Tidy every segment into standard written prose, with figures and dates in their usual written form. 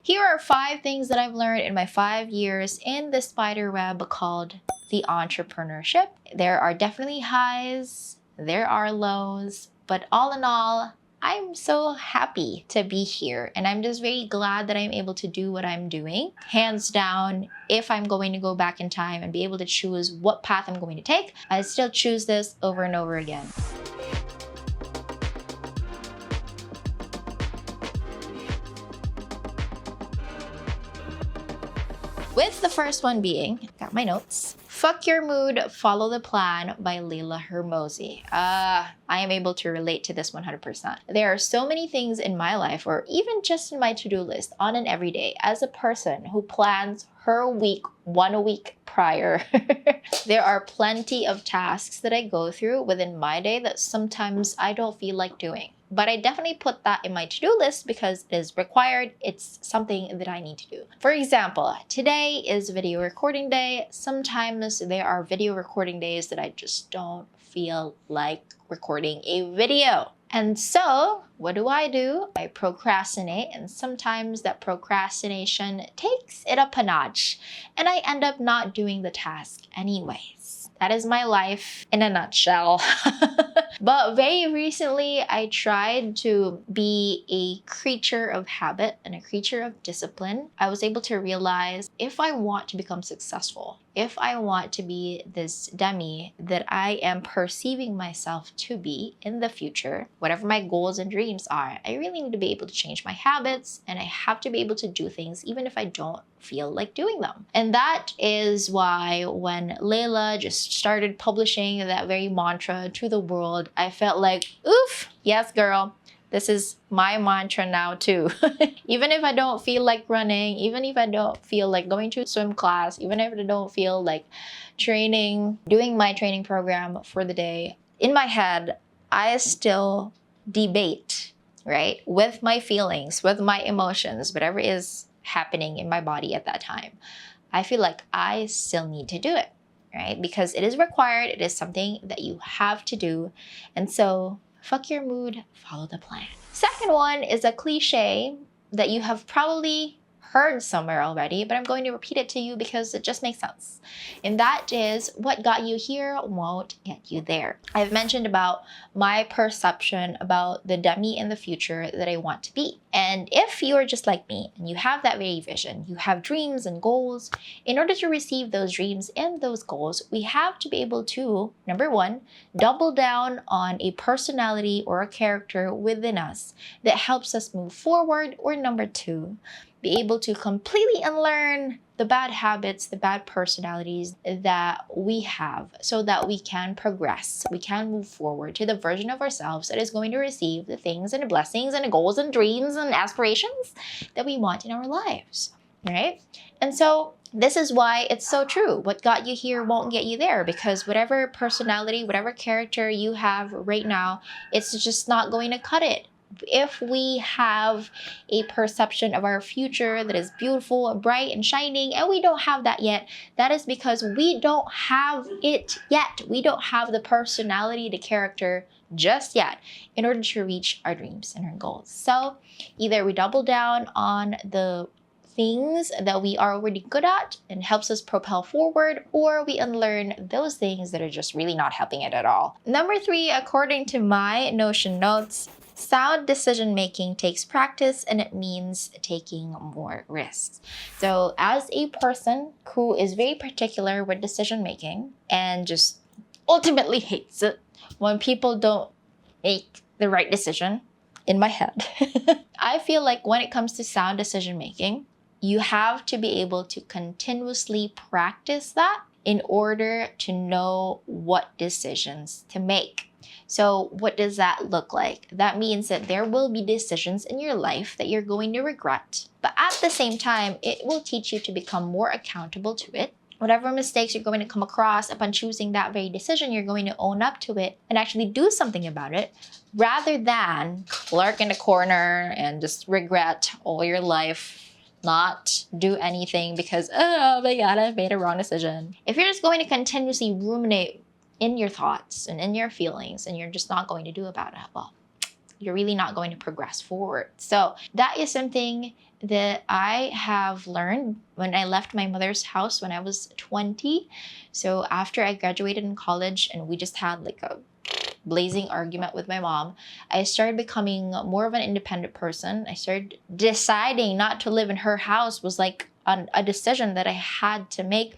Here are 5 things that I've learned in my 5 years in the spider web called the entrepreneurship. There are definitely highs, there are lows, but all in all, I'm so happy to be here, and I'm just very glad that I'm able to do what I'm doing. Hands down, if I'm going to go back in time and be able to choose what path I'm going to take, I still choose this over and over again. With the first one being, got my notes, Fuck Your Mood, Follow the Plan by Leila Hermosi. I am able to relate to this 100%. There are so many things in my life, or even just in my to-do list on an everyday, as a person who plans her week 1 week prior. There are plenty of tasks that I go through within my day that sometimes I don't feel like doing. But I definitely put that in my to-do list because it is required. It's something that I need to do. For example, today is video recording day. Sometimes there are video recording days that I just don't feel like recording a video. And so, what do? I procrastinate, and sometimes that procrastination takes it up a notch, and I end up not doing the task anyways. That is my life in a nutshell. But very recently, I tried to be a creature of habit and a creature of discipline. I was able to realize if I want to become successful, if I want to be this demi that I am perceiving myself to be in the future, whatever my goals and dreams are, I really need to be able to change my habits, and I have to be able to do things even if I don't feel like doing them. And that is why when Leila just started publishing that very mantra to the world, I felt like, oof, yes, girl. This is my mantra now too. Even if I don't feel like running, even if I don't feel like going to swim class, even if I don't feel like training, doing my training program for the day, in my head, I still debate, right? With my feelings, with my emotions, whatever is happening in my body at that time. I feel like I still need to do it, right? Because it is required. It is something that you have to do. And so, fuck your mood, follow the plan. Second one is a cliche that you have probably heard somewhere already, but I'm going to repeat it to you because it just makes sense. And that is, what got you here won't get you there. I've mentioned about my perception about the demi in the future that I want to be. And if you are just like me and you have that very vision, you have dreams and goals, in order to receive those dreams and those goals, we have to be able to, number one, double down on a personality or a character within us that helps us move forward, or number two, be able to completely unlearn the bad habits, the bad personalities that we have, so that we can progress, we can move forward to the version of ourselves that is going to receive the things and the blessings and the goals and dreams and aspirations that we want in our lives, right? And so this is why it's so true. What got you here won't get you there, because whatever personality, whatever character you have right now, it's just not going to cut it. If we have a perception of our future that is beautiful, bright, and shining, and we don't have that yet, that is because we don't have it yet. We don't have the personality, the character just yet in order to reach our dreams and our goals. So either we double down on the things that we are already good at and helps us propel forward, or we unlearn those things that are just really not helping it at all. Number 3, according to my Notion notes, sound decision making takes practice, and it means taking more risks. So as a person who is very particular with decision making and just ultimately hates it when people don't make the right decision, in my head, I feel like when it comes to sound decision making, you have to be able to continuously practice that in order to know what decisions to make. So what does that look like? That means that there will be decisions in your life that you're going to regret, but at the same time, it will teach you to become more accountable to it. Whatever mistakes you're going to come across upon choosing that very decision, you're going to own up to it and actually do something about it, rather than lurk in the corner and just regret all your life, not do anything because, oh my God, I've made a wrong decision. If you're just going to continuously ruminate in your thoughts and in your feelings, and you're just not going to do about it, well, you're really not going to progress forward. So that is something that I have learned when I left my mother's house when I was 20. So after I graduated in college and we just had like a blazing argument with my mom, I started becoming more of an independent person. I started deciding not to live in her house was like a decision that I had to make.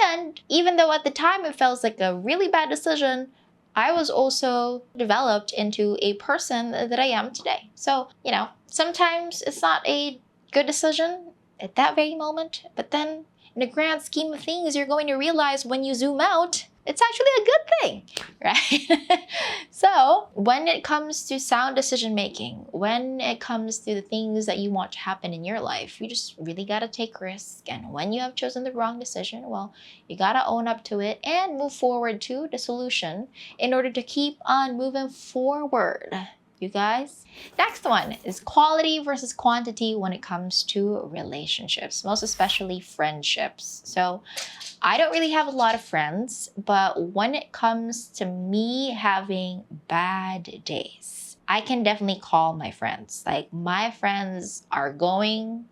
And even though at the time it felt like a really bad decision, I was also developed into a person that I am today. So, sometimes it's not a good decision at that very moment, but then in the grand scheme of things, you're going to realize when you zoom out, it's actually a good thing, right? So when it comes to sound decision making, when it comes to the things that you want to happen in your life, you just really got to take risks. And when you have chosen the wrong decision, well, you got to own up to it and move forward to the solution in order to keep on moving forward. You guys? Next one is quality versus quantity when it comes to relationships, most especially friendships. So I don't really have a lot of friends, but when it comes to me having bad days, I can definitely call my friends. Like, my friends are going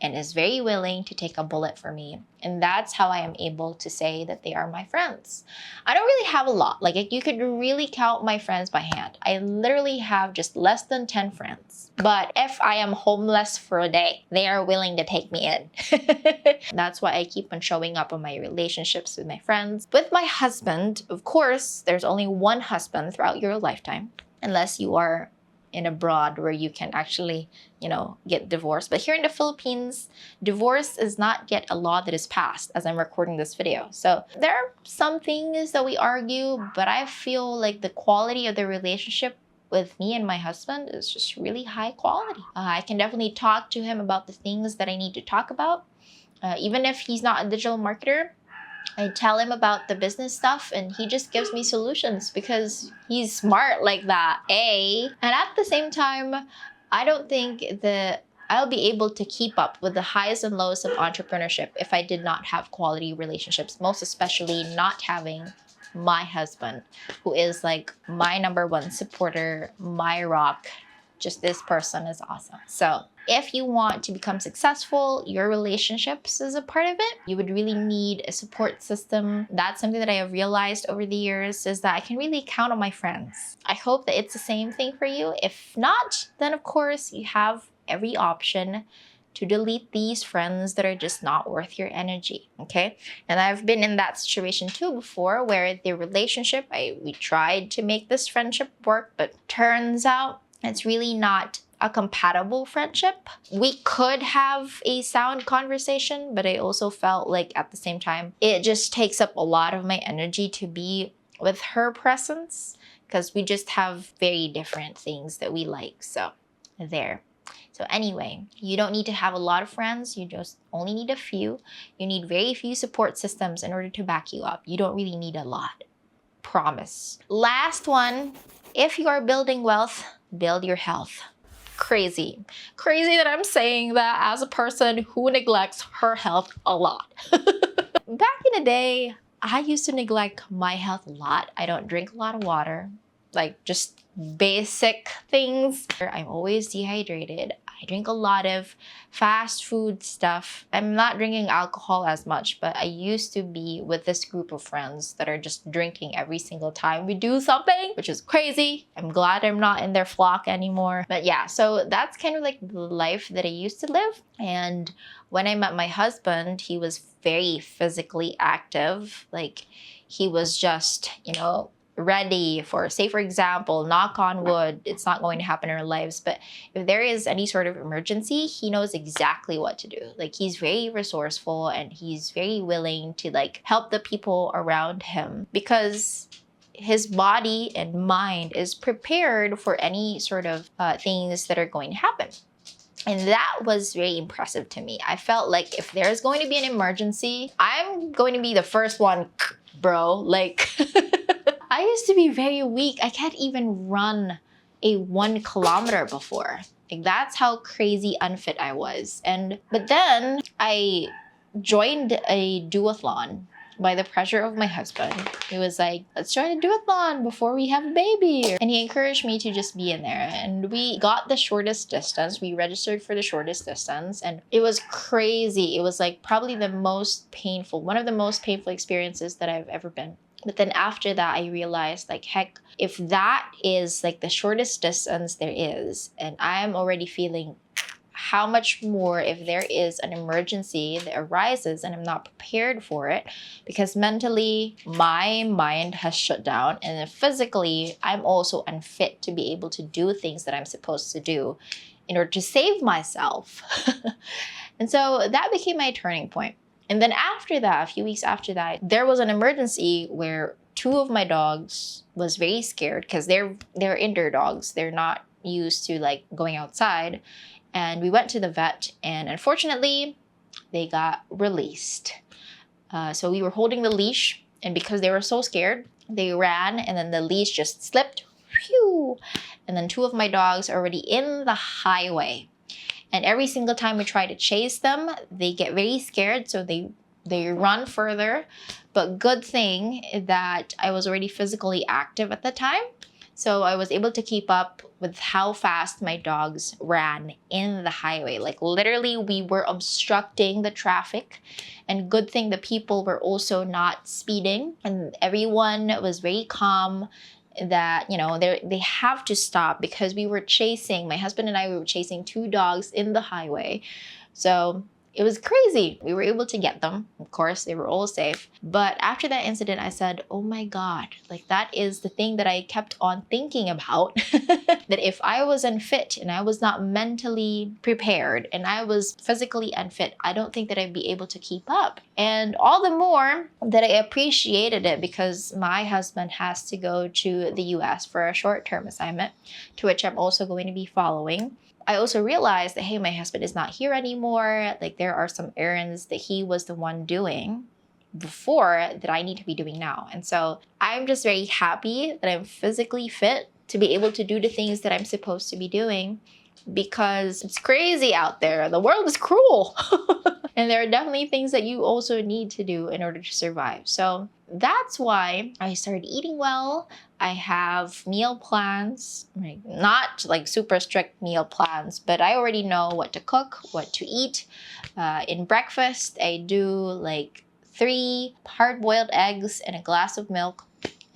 and is very willing to take a bullet for me. And that's how I am able to say that they are my friends. I don't really have a lot. Like, you could really count my friends by hand. I literally have just less than 10 friends. But if I am homeless for a day, they are willing to take me in. That's why I keep on showing up on my relationships with my friends. With my husband, of course, there's only one husband throughout your lifetime, unless you are in abroad where you can actually, get divorced. But here in the Philippines, divorce is not yet a law that is passed as I'm recording this video. So there are some things that we argue, but I feel like the quality of the relationship with me and my husband is just really high quality. I can definitely talk to him about the things that I need to talk about. Even if he's not a digital marketer, I tell him about the business stuff and he just gives me solutions because he's smart like that, And at the same time, I don't think that I'll be able to keep up with the highs and lows of entrepreneurship if I did not have quality relationships, most especially not having my husband, who is like my number one supporter, my rock. Just this person is awesome. So if you want to become successful, your relationships is a part of it. You would really need a support system. That's something that I have realized over the years, is that I can really count on my friends. I hope that it's the same thing for you. If not, then of course you have every option to delete these friends that are just not worth your energy, okay? And I've been in that situation too before, where the relationship, we tried to make this friendship work, but turns out it's really not a compatible friendship. We could have a sound conversation, but I also felt like at the same time, it just takes up a lot of my energy to be with her presence, because we just have very different things that we like. So there. So anyway, you don't need to have a lot of friends. You just only need a few. You need very few support systems in order to back you up. You don't really need a lot. Promise. Last one, if you are building wealth, build your health. Crazy that I'm saying that as a person who neglects her health a lot. Back in the day, I used to neglect my health a lot. I don't drink a lot of water, like just basic things. I'm always dehydrated. I drink a lot of fast food stuff. I'm not drinking alcohol as much, but I used to be with this group of friends that are just drinking every single time we do something, which is crazy. I'm glad I'm not in their flock anymore. But yeah, so that's kind of like the life that I used to live. And when I met my husband, he was very physically active. Like, he was just, ready for, say for example, knock on wood, it's not going to happen in our lives, but if there is any sort of emergency, he knows exactly what to do. Like, he's very resourceful and he's very willing to help the people around him, because his body and mind is prepared for any sort of things that are going to happen. And that was very impressive to me. I felt like if there's going to be an emergency, I'm going to be the first one, bro. I used to be very weak. I can't even run a 1 kilometer before. That's how crazy unfit I was. But then I joined a duathlon by the pressure of my husband. He was like, let's try to do duathlon before we have a baby. And he encouraged me to just be in there. And we got the shortest distance. We registered for the shortest distance. And it was crazy. It was like probably the most painful, one of the most painful experiences that I've ever been. But then after that, I realized like, heck, if that is like the shortest distance there is, and I'm already feeling how much more if there is an emergency that arises and I'm not prepared for it, because mentally my mind has shut down, and then physically I'm also unfit to be able to do things that I'm supposed to do in order to save myself. And so that became my turning point. And then after that, a few weeks after that, there was an emergency where two of my dogs was very scared because they're indoor dogs. They're not used to like going outside. And we went to the vet, and unfortunately, they got released. So we were holding the leash, and because they were so scared, they ran, and then the leash just slipped. Phew! And then two of my dogs are already in the highway. And every single time we try to chase them, they get very scared, so they run further. But good thing that I was already physically active at the time. So I was able to keep up with how fast my dogs ran in the highway. Like literally we were obstructing the traffic, and good thing the people were also not speeding, and everyone was very calm that, you know, they have to stop because we were chasing, my husband and I, we were chasing two dogs in the highway. So it was crazy. We were able to get them. Of course, they were all safe. But after that incident, I said, oh my God, like that is the thing that I kept on thinking about. That if I was unfit and I was not mentally prepared and I was physically unfit, I don't think that I'd be able to keep up. And all the more that I appreciated it because my husband has to go to the US for a short-term assignment, to which I'm also going to be following. I also realized that, hey, my husband is not here anymore. Like there are some errands that he was the one doing before that I need to be doing now. And so I'm just very happy that I'm physically fit to be able to do the things that I'm supposed to be doing, because it's crazy out there. The world is cruel. And there are definitely things that you also need to do in order to survive. So that's why I started eating well. I have meal plans, like not like super strict meal plans, but I already know what to cook, what to eat. In breakfast, I do like 3 hard-boiled eggs and a glass of milk.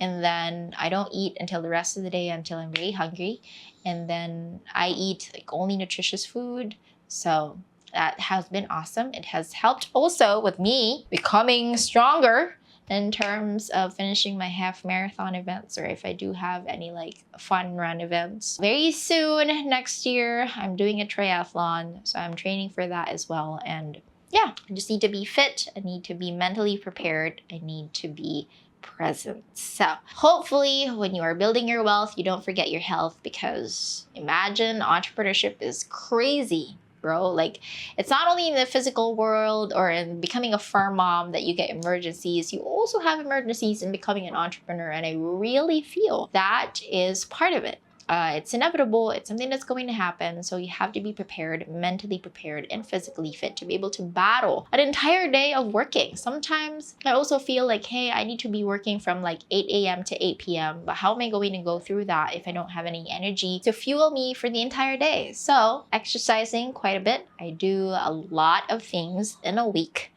And then I don't eat until the rest of the day until I'm very hungry. And then I eat like only nutritious food. So that has been awesome. It has helped also with me becoming stronger in terms of finishing my half marathon events, or if I do have any like fun run events. Very soon next year, I'm doing a triathlon. So I'm training for that as well. And yeah, I just need to be fit. I need to be mentally prepared. I need to be present. So hopefully when you are building your wealth, you don't forget your health, because imagine entrepreneurship is crazy, bro. Like it's not only in the physical world or in becoming a farm mom that you get emergencies, you also have emergencies in becoming an entrepreneur. And I really feel that is part of it. It's inevitable. It's something that's going to happen. So you have to be prepared, mentally prepared and physically fit to be able to battle an entire day of working. Sometimes I also feel like, hey, I need to be working from like 8 a.m. to 8 p.m. But how am I going to go through that if I don't have any energy to fuel me for the entire day? So exercising quite a bit. I do a lot of things in a week.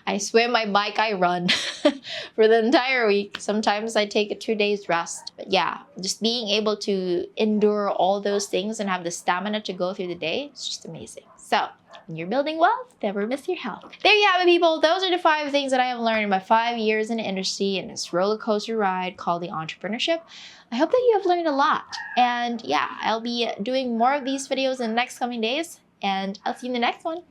I swim, I bike, I run for the entire week. Sometimes I take a 2 days rest. But yeah, just being able to endure all those things and have the stamina to go through the day, it's just amazing. So when you're building wealth, never miss your health. There you have it, people. Those are the 5 things that I have learned in my 5 years in the industry in this roller coaster ride called the Entrepreneurship. I hope that you have learned a lot. And yeah, I'll be doing more of these videos in the next coming days, and I'll see you in the next one.